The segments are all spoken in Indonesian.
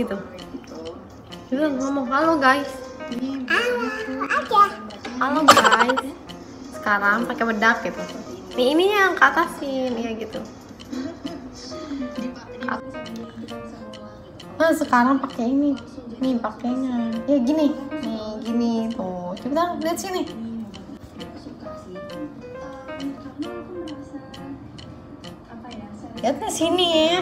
gitu. Juga ngomong halo guys. Halo guys. Sekarang pakai bedak gitu. Nih ini yang ke atasin ya gitu. Nah sekarang pakai ini. Nih pakainya. Ya gini. Nih gini tuh. Coba lihat sini. Lihatnya sini ya.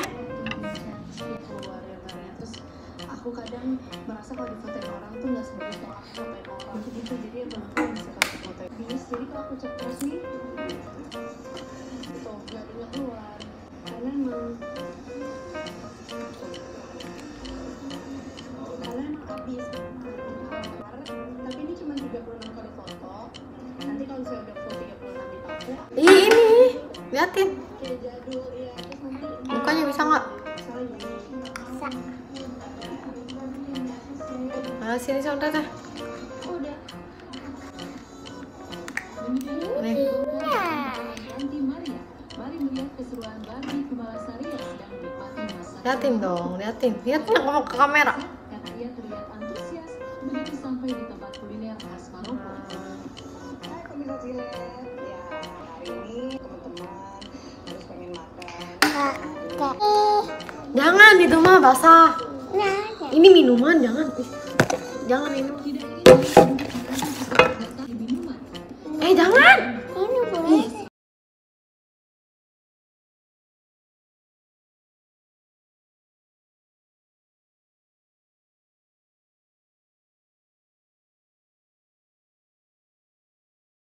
Aku kadang merasa kalau difotoin orang tuh nggak sebagus kalau aku fotoin orang gitu, jadi emang aku bisa kasih foto bis. Jadi kalau aku cek terus nih tuh nggak banyak keluar karena emang habis. Tapi ini cuma 36 kali foto. Nanti kalau saya udah foto 36 di aku ini liatin kayak jadul ya. Terus nanti mukanya bisa nggak? Nah, sini saudara dah. udah. Nih. Liatin dong, liatin. Liatin ngomong ke kamera. Karena ia terlihat antusias begitu sampai di tempat kuliner khas Maroko. Hai pemirsa Cilet, ya hari ini teman-teman terus pengen makan. Jangan itu mah basah. Ini minuman jangan. Jangan ini. Jangan.